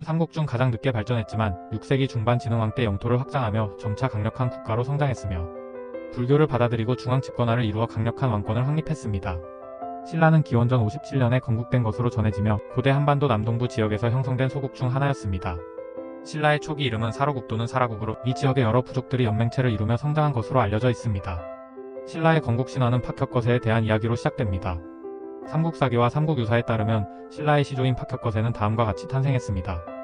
삼국 중 가장 늦게 발전했지만 6세기 중반 진흥왕 때 영토를 확장하며 점차 강력한 국가로 성장했으며 불교를 받아들이고 중앙 집권화를 이루어 강력한 왕권을 확립했습니다. 신라는 기원전 57년에 건국된 것으로 전해지며 고대 한반도 남동부 지역에서 형성된 소국 중 하나였습니다. 신라의 초기 이름은 사로국 또는 사라국으로 이 지역의 여러 부족들이 연맹체를 이루며 성장한 것으로 알려져 있습니다. 신라의 건국 신화는 박혁거세에 대한 이야기로 시작됩니다. 삼국사기와 삼국유사에 따르면 신라의 시조인 박혁거세는 다음과 같이 탄생했습니다.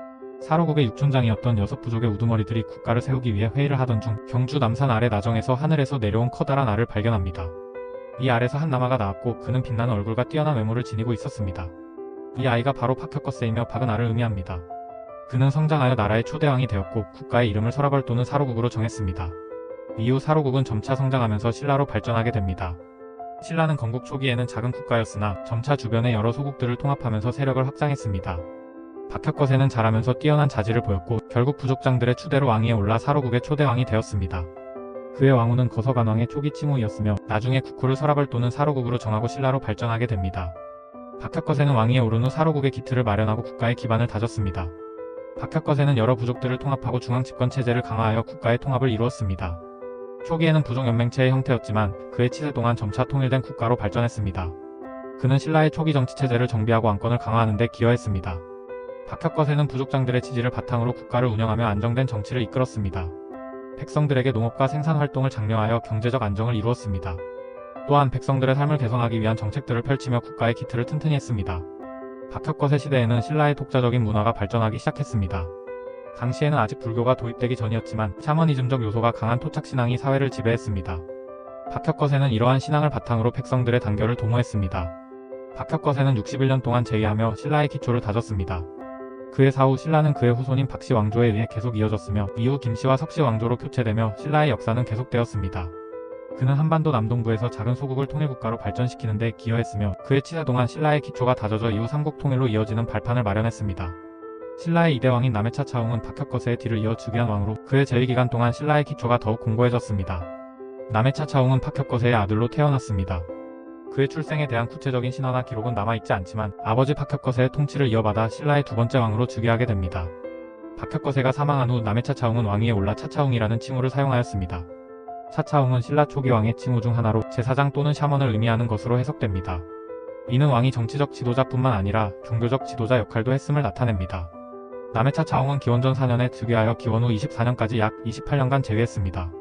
사로국의 육촌장이었던 6부족의 우두머리들이 국가를 세우기 위해 회의를 하던 중 경주 남산 아래 나정에서 하늘에서 내려온 커다란 알을 발견합니다. 이 알에서 한 남아가 나왔고 그는 빛나는 얼굴과 뛰어난 외모를 지니고 있었습니다. 이 아이가 바로 박혁거세이며 박은 알을 의미합니다. 그는 성장하여 나라의 초대왕이 되었고 국가의 이름을 설화벌 또는 사로국으로 정했습니다. 이후 사로국은 점차 성장하면서 신라로 발전하게 됩니다. 신라는 건국 초기에는 작은 국가였으나 점차 주변의 여러 소국들을 통합하면서 세력을 확장했습니다. 박혁거세는 자라면서 뛰어난 자질을 보였고 결국 부족장들의 추대로 왕위에 올라 사로국의 초대왕이 되었습니다. 그의 왕후는 거서간왕의 초기 칭후이었으며 나중에 국호를 설화벌 또는 사로국으로 정하고 신라로 발전하게 됩니다. 박혁거세는 왕위에 오른 후 사로국의 기틀을 마련하고 국가의 기반을 다졌습니다. 박혁거세는 여러 부족들을 통합하고 중앙 집권 체제를 강화하여 국가의 통합을 이루었습니다. 초기에는 부족연맹체의 형태였지만 그의 치세 동안 점차 통일된 국가로 발전했습니다. 그는 신라의 초기 정치체제를 정비하고 왕권을 강화하는 데 기여했습니다. 박혁거세는 부족장들의 지지를 바탕으로 국가를 운영하며 안정된 정치를 이끌었습니다. 백성들에게 농업과 생산활동을 장려하여 경제적 안정을 이루었습니다. 또한 백성들의 삶을 개선하기 위한 정책들을 펼치며 국가의 기틀을 튼튼히 했습니다. 박혁거세 시대에는 신라의 독자적인 문화가 발전하기 시작했습니다. 당시에는 아직 불교가 도입되기 전이었지만 샤머니즘적 요소가 강한 토착신앙이 사회를 지배했습니다. 박혁거세는 이러한 신앙을 바탕으로 백성들의 단결을 도모했습니다. 박혁거세는 61년 동안 재위하며 신라의 기초를 다졌습니다. 그의 사후 신라는 그의 후손인 박씨 왕조에 의해 계속 이어졌으며 이후 김씨와 석씨 왕조로 교체되며 신라의 역사는 계속되었습니다. 그는 한반도 남동부에서 작은 소국을 통일국가로 발전시키는 데 기여했으며 그의 치세 동안 신라의 기초가 다져져 이후 삼국 통일로 이어지는 발판을 마련했습니다. 신라의 2대 왕인 남해차 차웅은 박혁거세의 뒤를 이어 즉위한 왕으로 그의 재위기간 동안 신라의 기초가 더욱 공고해졌습니다. 남해차 차웅은 박혁거세의 아들로 태어났습니다. 그의 출생에 대한 구체적인 신화나 기록은 남아있지 않지만 아버지 박혁거세의 통치를 이어받아 신라의 두 번째 왕으로 즉위하게 됩니다. 박혁거세가 사망한 후 남해차 차웅은 왕위에 올라 차차웅이라는 칭호를 사용하였습니다. 차차웅은 신라 초기 왕의 칭호 중 하나로 제사장 또는 샤먼을 의미하는 것으로 해석됩니다. 이는 왕이 정치적 지도자뿐만 아니라 종교적 지도자 역할도 했음을 나타냅니다. 남해차 차웅은 기원전 4년에 즉위하여 기원 후 24년까지 약 28년간 재위했습니다.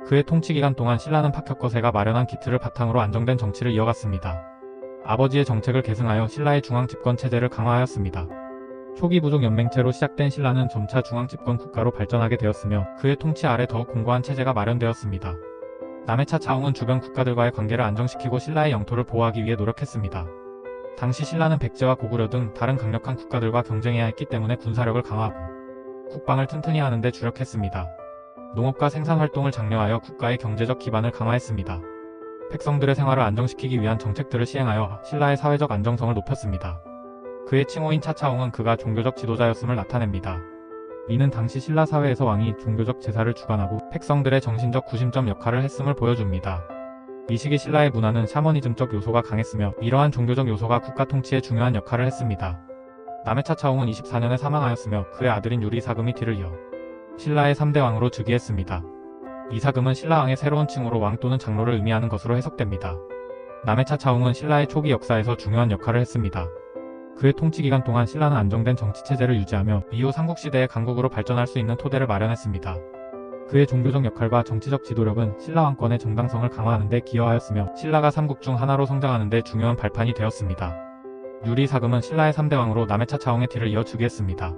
그의 통치기간 동안 신라는 박혁거세가 마련한 기틀을 바탕으로 안정된 정치를 이어갔습니다. 아버지의 정책을 계승하여 신라의 중앙집권 체제를 강화하였습니다. 초기 부족 연맹체로 시작된 신라는 점차 중앙집권 국가로 발전하게 되었으며 그의 통치 아래 더욱 공고한 체제가 마련되었습니다. 남해차 차웅은 주변 국가들과의 관계를 안정시키고 신라의 영토를 보호하기 위해 노력했습니다. 당시 신라는 백제와 고구려 등 다른 강력한 국가들과 경쟁해야 했기 때문에 군사력을 강화하고 국방을 튼튼히 하는 데 주력했습니다. 농업과 생산활동을 장려하여 국가의 경제적 기반을 강화했습니다. 백성들의 생활을 안정시키기 위한 정책들을 시행하여 신라의 사회적 안정성을 높였습니다. 그의 칭호인 차차웅은 그가 종교적 지도자였음을 나타냅니다. 이는 당시 신라 사회에서 왕이 종교적 제사를 주관하고 백성들의 정신적 구심점 역할을 했음을 보여줍니다. 이 시기 신라의 문화는 샤머니즘적 요소가 강했으며 이러한 종교적 요소가 국가 통치에 중요한 역할을 했습니다. 남해차 차웅은 24년에 사망하였으며 그의 아들인 유리사금이 뒤를 이어 신라의 3대 왕으로 즉위했습니다. 이사금은 신라왕의 새로운 칭호로 왕 또는 장로를 의미하는 것으로 해석됩니다. 남해차 차웅은 신라의 초기 역사에서 중요한 역할을 했습니다. 그의 통치기간 동안 신라는 안정된 정치체제를 유지하며 이후 삼국시대의 강국으로 발전할 수 있는 토대를 마련했습니다. 그의 종교적 역할과 정치적 지도력은 신라 왕권의 정당성을 강화하는 데 기여하였으며 신라가 삼국 중 하나로 성장하는 데 중요한 발판이 되었습니다. 유리사금은 신라의 3대 왕으로 남해차 차웅의 뒤를 이어 즉위했습니다.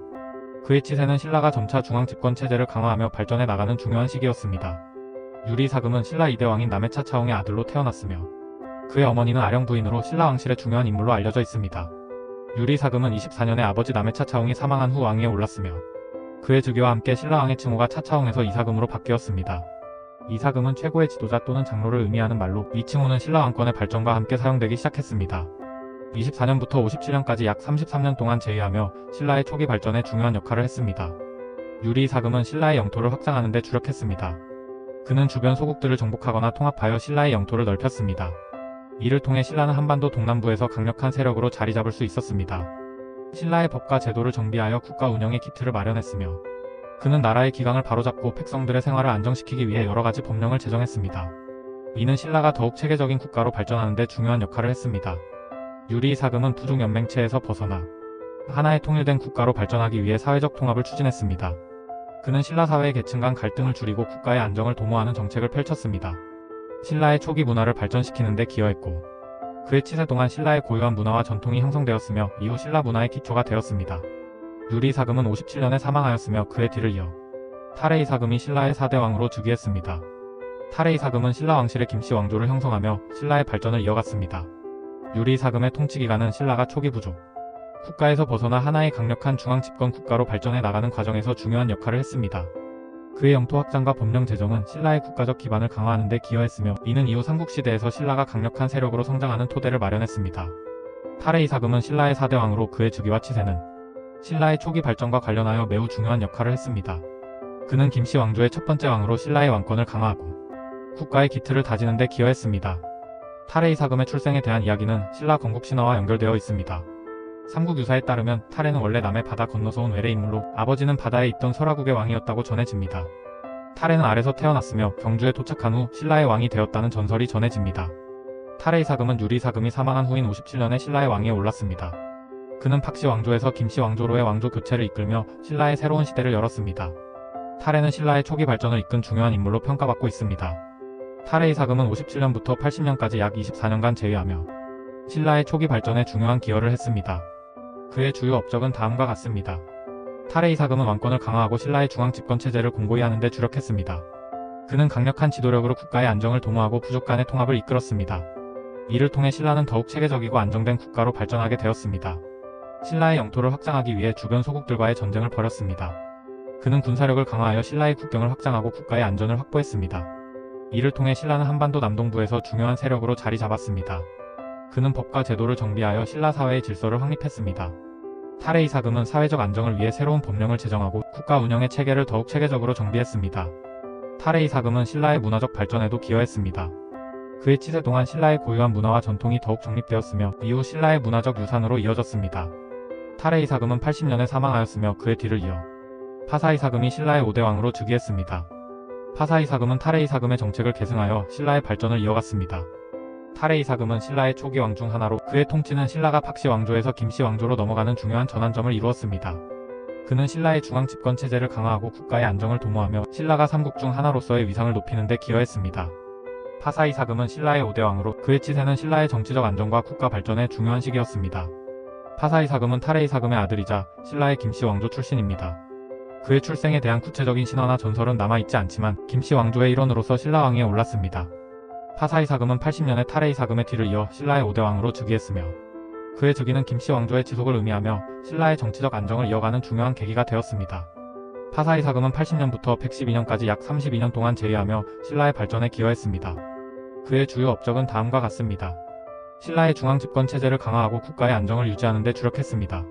그의 치세는 신라가 점차 중앙집권 체제를 강화하며 발전해 나가는 중요한 시기였습니다. 유리사금은 신라 2대 왕인 남해차 차웅의 아들로 태어났으며 그의 어머니는 아령 부인으로 신라 왕실의 중요한 인물로 알려져 있습니다. 유리사금은 24년에 아버지 남해차 차웅이 사망한 후 왕위에 올랐으며 그의 즉위와 함께 신라왕의 칭호가 차차웅에서 이사금으로 바뀌었습니다. 이사금은 최고의 지도자 또는 장로를 의미하는 말로 이 칭호는 신라 왕권의 발전과 함께 사용되기 시작했습니다. 24년부터 57년까지 약 33년 동안 재위하며 신라의 초기 발전에 중요한 역할을 했습니다. 유리사금은 신라의 영토를 확장하는 데 주력했습니다. 그는 주변 소국들을 정복하거나 통합하여 신라의 영토를 넓혔습니다. 이를 통해 신라는 한반도 동남부에서 강력한 세력으로 자리 잡을 수 있었습니다. 신라의 법과 제도를 정비하여 국가 운영의 기틀을 마련했으며 그는 나라의 기강을 바로잡고 백성들의 생활을 안정시키기 위해 여러가지 법령을 제정했습니다. 이는 신라가 더욱 체계적인 국가로 발전하는 데 중요한 역할을 했습니다. 유리이사금은 부족연맹체에서 벗어나 하나의 통일된 국가로 발전하기 위해 사회적 통합을 추진했습니다. 그는 신라 사회의 계층 간 갈등을 줄이고 국가의 안정을 도모하는 정책을 펼쳤습니다. 신라의 초기 문화를 발전시키는 데 기여했고 그의 치세 동안 신라의 고유한 문화와 전통이 형성되었으며 이후 신라 문화의 기초가 되었습니다. 유리이사금은 57년에 사망하였으며 그의 뒤를 이어 타레이사금이 신라의 4대 왕으로 즉위했습니다. 타레이사금은 신라 왕실의 김씨 왕조를 형성하며 신라의 발전을 이어갔습니다. 유리이사금의 통치기간은 신라가 초기 부족 국가에서 벗어나 하나의 강력한 중앙집권 국가로 발전해 나가는 과정에서 중요한 역할을 했습니다. 그의 영토 확장과 법령 제정은 신라의 국가적 기반을 강화하는 데 기여했으며 이는 이후 삼국시대에서 신라가 강력한 세력으로 성장하는 토대를 마련했습니다. 타레이사금은 신라의 4대 왕으로 그의 즉위와 치세는 신라의 초기 발전과 관련하여 매우 중요한 역할을 했습니다. 그는 김씨 왕조의 첫 번째 왕으로 신라의 왕권을 강화하고 국가의 기틀을 다지는 데 기여했습니다. 타레이사금의 출생에 대한 이야기는 신라 건국신화와 연결되어 있습니다. 삼국유사에 따르면 타레는 원래 남해 바다 건너서 온 외래 인물로 아버지는 바다에 있던 설화국의 왕이었다고 전해집니다. 타레는 알에서 태어났으며 경주에 도착한 후 신라의 왕이 되었다는 전설이 전해집니다. 타레이사금은 유리이사금이 사망한 후인 57년에 신라의 왕위에 올랐습니다. 그는 팍씨 왕조에서 김씨 왕조로의 왕조 교체를 이끌며 신라의 새로운 시대를 열었습니다. 타레는 신라의 초기 발전을 이끈 중요한 인물로 평가받고 있습니다. 타레이사금은 57년부터 80년까지 약 24년간 재위하며 신라의 초기 발전에 중요한 기여를 했습니다. 그의 주요 업적은 다음과 같습니다. 타레이사금은 왕권을 강화하고 신라의 중앙집권 체제를 공고히 하는 데 주력했습니다. 그는 강력한 지도력으로 국가의 안정을 도모하고 부족 간의 통합을 이끌었습니다. 이를 통해 신라는 더욱 체계적이고 안정된 국가로 발전하게 되었습니다. 신라의 영토를 확장하기 위해 주변 소국들과의 전쟁을 벌였습니다. 그는 군사력을 강화하여 신라의 국경을 확장하고 국가의 안전을 확보했습니다. 이를 통해 신라는 한반도 남동부에서 중요한 세력으로 자리 잡았습니다. 그는 법과 제도를 정비하여 신라 사회의 질서를 확립했습니다. 타레이사금은 사회적 안정을 위해 새로운 법령을 제정하고 국가 운영의 체계를 더욱 체계적으로 정비했습니다. 타레이사금은 신라의 문화적 발전에도 기여했습니다. 그의 치세 동안 신라의 고유한 문화와 전통이 더욱 정립되었으며 이후 신라의 문화적 유산으로 이어졌습니다. 타레이사금은 80년에 사망하였으며 그의 뒤를 이어 파사이사금이 신라의 5대 왕으로 즉위했습니다. 파사이사금은 타레이사금의 정책을 계승하여 신라의 발전을 이어갔습니다. 타레이사금은 신라의 초기 왕 중 하나로 그의 통치는 신라가 팍씨 왕조에서 김씨 왕조로 넘어가는 중요한 전환점을 이루었습니다. 그는 신라의 중앙 집권 체제를 강화하고 국가의 안정을 도모하며 신라가 삼국 중 하나로서의 위상을 높이는 데 기여했습니다. 파사이사금은 신라의 5대 왕으로 그의 치세는 신라의 정치적 안정과 국가 발전의 중요한 시기였습니다. 파사이사금은 타레이사금의 아들이자 신라의 김씨 왕조 출신입니다. 그의 출생에 대한 구체적인 신화나 전설은 남아있지 않지만 김씨 왕조의 일원으로서 신라 왕위에 올랐습니다. 파사이사금은 80년에 타레이사금의 뒤를 이어 신라의 5대 왕으로 즉위했으며 그의 즉위는 김씨 왕조의 지속을 의미하며 신라의 정치적 안정을 이어가는 중요한 계기가 되었습니다. 파사이사금은 80년부터 112년까지 약 32년 동안 재위하며 신라의 발전에 기여했습니다. 그의 주요 업적은 다음과 같습니다. 신라의 중앙집권 체제를 강화하고 국가의 안정을 유지하는 데 주력했습니다.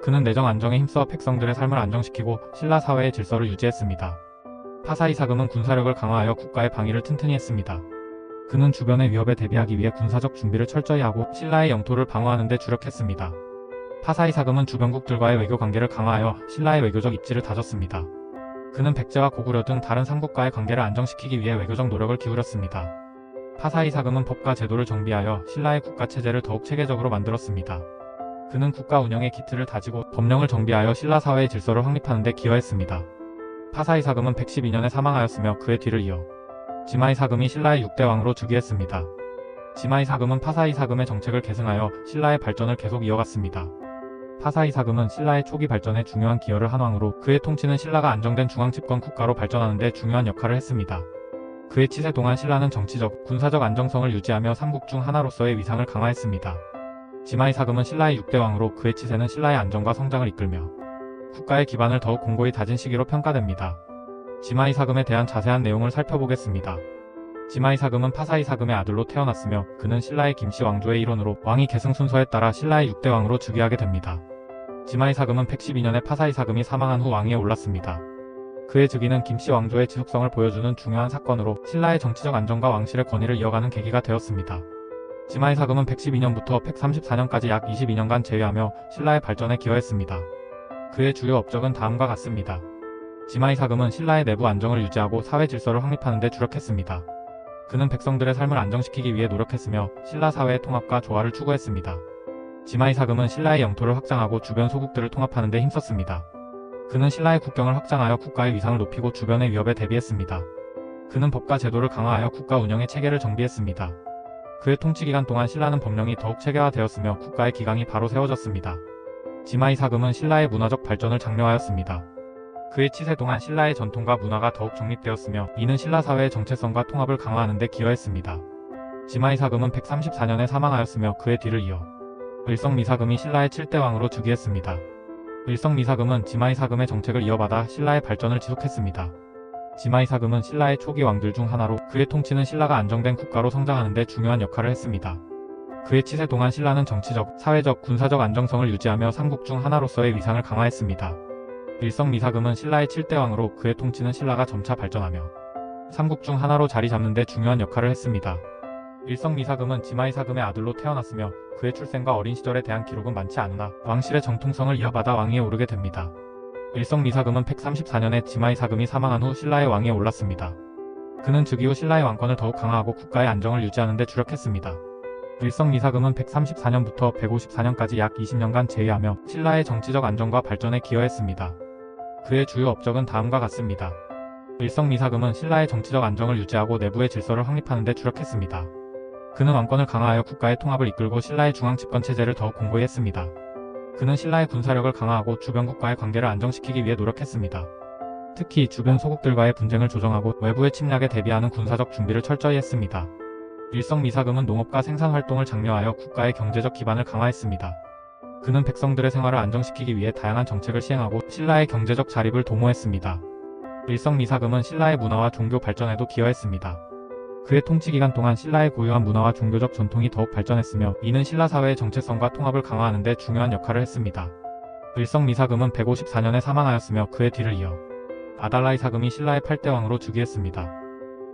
그는 내정 안정에 힘써 백성들의 삶을 안정시키고 신라 사회의 질서를 유지했습니다. 파사이사금은 군사력을 강화하여 국가의 방위를 튼튼히 했습니다. 그는 주변의 위협에 대비하기 위해 군사적 준비를 철저히 하고 신라의 영토를 방어하는 데 주력했습니다. 파사이사금은 주변국들과의 외교 관계를 강화하여 신라의 외교적 입지를 다졌습니다. 그는 백제와 고구려 등 다른 삼국과의 관계를 안정시키기 위해 외교적 노력을 기울였습니다. 파사이사금은 법과 제도를 정비하여 신라의 국가체제를 더욱 체계적으로 만들었습니다. 그는 국가 운영의 기틀을 다지고 법령을 정비하여 신라 사회의 질서를 확립하는 데 기여했습니다. 파사이사금은 112년에 사망하였으며 그의 뒤를 이어 지마이사금이 신라의 6대 왕으로 즉위했습니다. 지마이사금은 파사이사금의 정책을 계승하여 신라의 발전을 계속 이어갔습니다. 파사이사금은 신라의 초기 발전에 중요한 기여를 한 왕으로 그의 통치는 신라가 안정된 중앙집권 국가로 발전하는 데 중요한 역할을 했습니다. 그의 치세 동안 신라는 정치적, 군사적 안정성을 유지하며 삼국 중 하나로서의 위상을 강화했습니다. 지마이사금은 신라의 6대 왕으로 그의 치세는 신라의 안정과 성장을 이끌며 국가의 기반을 더욱 공고히 다진 시기로 평가됩니다. 지마이사금에 대한 자세한 내용을 살펴보겠습니다. 지마이사금은 파사이사금의 아들로 태어났으며 그는 신라의 김씨 왕조의 일원으로 왕위 계승 순서에 따라 신라의 6대 왕으로 즉위하게 됩니다. 지마이사금은 112년에 파사이사금이 사망한 후 왕위에 올랐습니다. 그의 즉위는 김씨 왕조의 지속성을 보여주는 중요한 사건으로 신라의 정치적 안정과 왕실의 권위를 이어가는 계기가 되었습니다. 지마이 사금은 112년부터 134년까지 약 22년간 재위하며 신라의 발전에 기여했습니다. 그의 주요 업적은 다음과 같습니다. 지마이 사금은 신라의 내부 안정을 유지하고 사회 질서를 확립하는 데 주력했습니다. 그는 백성들의 삶을 안정시키기 위해 노력했으며 신라 사회의 통합과 조화를 추구했습니다. 지마이 사금은 신라의 영토를 확장하고 주변 소국들을 통합하는 데 힘썼습니다. 그는 신라의 국경을 확장하여 국가의 위상을 높이고 주변의 위협에 대비했습니다. 그는 법과 제도를 강화하여 국가 운영의 체계를 정비했습니다. 그의 통치 기간 동안 신라는 법령이 더욱 체계화되었으며 국가의 기강이 바로 세워졌습니다. 지마이 사금은 신라의 문화적 발전을 장려하였습니다. 그의 치세 동안 신라의 전통과 문화가 더욱 정립되었으며 이는 신라 사회의 정체성과 통합을 강화하는 데 기여했습니다. 지마이 사금은 134년에 사망하였으며 그의 뒤를 이어 을성미사금이 신라의 7대 왕으로 즉위했습니다. 을성미사금은 지마이 사금의 정책을 이어받아 신라의 발전을 지속했습니다. 지마이 사금은 신라의 초기 왕들 중 하나로 그의 통치는 신라가 안정된 국가로 성장하는 데 중요한 역할을 했습니다. 그의 치세 동안 신라는 정치적, 사회적, 군사적 안정성을 유지하며 삼국 중 하나로서의 위상을 강화했습니다. 을성미사금은 신라의 7대 왕으로 그의 통치는 신라가 점차 발전하며 삼국 중 하나로 자리 잡는 데 중요한 역할을 했습니다. 을성미사금은 지마이 사금의 아들로 태어났으며 그의 출생과 어린 시절에 대한 기록은 많지 않으나 왕실의 정통성을 이어받아 왕위에 오르게 됩니다. 을성미사금은 134년에 지마이 사금이 사망한 후 신라의 왕위에 올랐습니다. 그는 즉위 후 신라의 왕권을 더욱 강화하고 국가의 안정을 유지하는 데 주력했습니다. 을성미사금은 134년부터 154년까지 약 20년간 재위하며 신라의 정치적 안정과 발전에 기여했습니다. 그의 주요 업적은 다음과 같습니다. 을성미사금은 신라의 정치적 안정을 유지하고 내부의 질서를 확립하는 데 주력했습니다. 그는 왕권을 강화하여 국가의 통합을 이끌고 신라의 중앙 집권 체제를 더욱 공고히 했습니다. 그는 신라의 군사력을 강화하고 주변 국가의 관계를 안정시키기 위해 노력했습니다. 특히 주변 소국들과의 분쟁을 조정하고 외부의 침략에 대비하는 군사적 준비를 철저히 했습니다. 을성미사금은 농업과 생산활동을 장려하여 국가의 경제적 기반을 강화했습니다. 그는 백성들의 생활을 안정시키기 위해 다양한 정책을 시행하고 신라의 경제적 자립을 도모했습니다. 을성미사금은 신라의 문화와 종교 발전에도 기여했습니다. 그의 통치 기간 동안 신라의 고유한 문화와 종교적 전통이 더욱 발전했으며 이는 신라 사회의 정체성과 통합을 강화하는 데 중요한 역할을 했습니다. 을성미사금은 154년에 사망하였으며 그의 뒤를 이어 아달라이 사금이 신라의 8대 왕으로 즉위했습니다.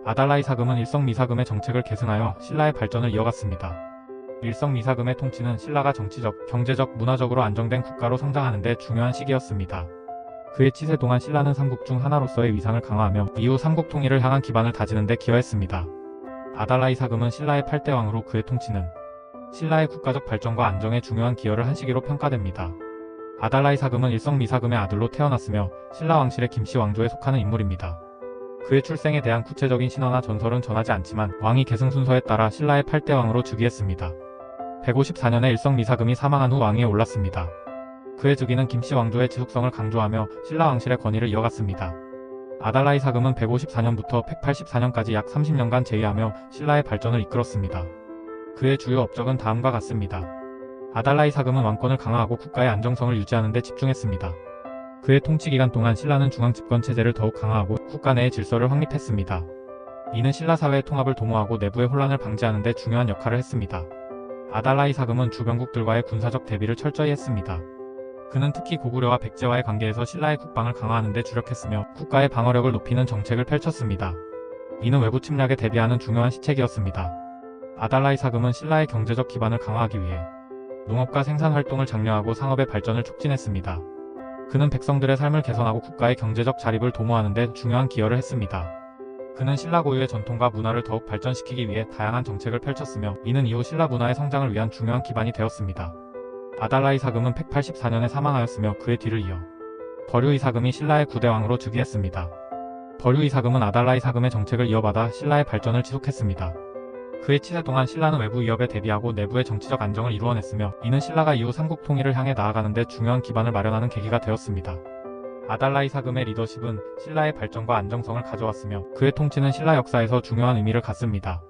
아달라이 사금은 을성미사금의 정책을 계승하여 신라의 발전을 이어갔습니다. 을성미사금의 통치는 신라가 정치적, 경제적, 문화적으로 안정된 국가로 성장하는 데 중요한 시기였습니다. 그의 치세 동안 신라는 삼국 중 하나로서의 위상을 강화하며 이후 삼국 통일을 향한 기반을 다지는 데 기여했습니다. 아달라이 사금은 신라의 8대 왕으로 그의 통치는 신라의 국가적 발전과 안정에 중요한 기여를 한 시기로 평가됩니다. 아달라이 사금은 을성미사금의 아들로 태어났으며 신라 왕실의 김씨 왕조에 속하는 인물입니다. 그의 출생에 대한 구체적인 신화나 전설은 전하지 않지만 왕위 계승 순서에 따라 신라의 8대 왕으로 즉위했습니다. 154년에 을성미사금이 사망한 후 왕위에 올랐습니다. 그의 즉위는 김씨 왕조의 지속성을 강조하며 신라 왕실의 권위를 이어갔습니다. 아달라이 사금은 154년부터 184년까지 약 30년간 재위하며 신라의 발전을 이끌었습니다. 그의 주요 업적은 다음과 같습니다. 아달라이 사금은 왕권을 강화하고 국가의 안정성을 유지하는 데 집중했습니다. 그의 통치 기간 동안 신라는 중앙 집권 체제를 더욱 강화하고 국가 내의 질서를 확립했습니다. 이는 신라 사회의 통합을 도모하고 내부의 혼란을 방지하는 데 중요한 역할을 했습니다. 아달라이 사금은 주변국들과의 군사적 대비를 철저히 했습니다. 그는 특히 고구려와 백제와의 관계에서 신라의 국방을 강화하는 데 주력했으며 국가의 방어력을 높이는 정책을 펼쳤습니다. 이는 외부 침략에 대비하는 중요한 시책이었습니다. 아달라이 사금은 신라의 경제적 기반을 강화하기 위해 농업과 생산활동을 장려하고 상업의 발전을 촉진했습니다. 그는 백성들의 삶을 개선하고 국가의 경제적 자립을 도모하는 데 중요한 기여를 했습니다. 그는 신라 고유의 전통과 문화를 더욱 발전시키기 위해 다양한 정책을 펼쳤으며 이는 이후 신라 문화의 성장을 위한 중요한 기반이 되었습니다. 아달라이 사금은 184년에 사망하였으며 그의 뒤를 이어 버류이 사금이 신라의 9대 왕으로 즉위했습니다. 버류이 사금은 아달라이 사금의 정책을 이어받아 신라의 발전을 지속했습니다. 그의 치세 동안 신라는 외부 위협에 대비하고 내부의 정치적 안정을 이루어냈으며 이는 신라가 이후 삼국 통일을 향해 나아가는 데 중요한 기반을 마련하는 계기가 되었습니다. 아달라이 사금의 리더십은 신라의 발전과 안정성을 가져왔으며 그의 통치는 신라 역사에서 중요한 의미를 갖습니다.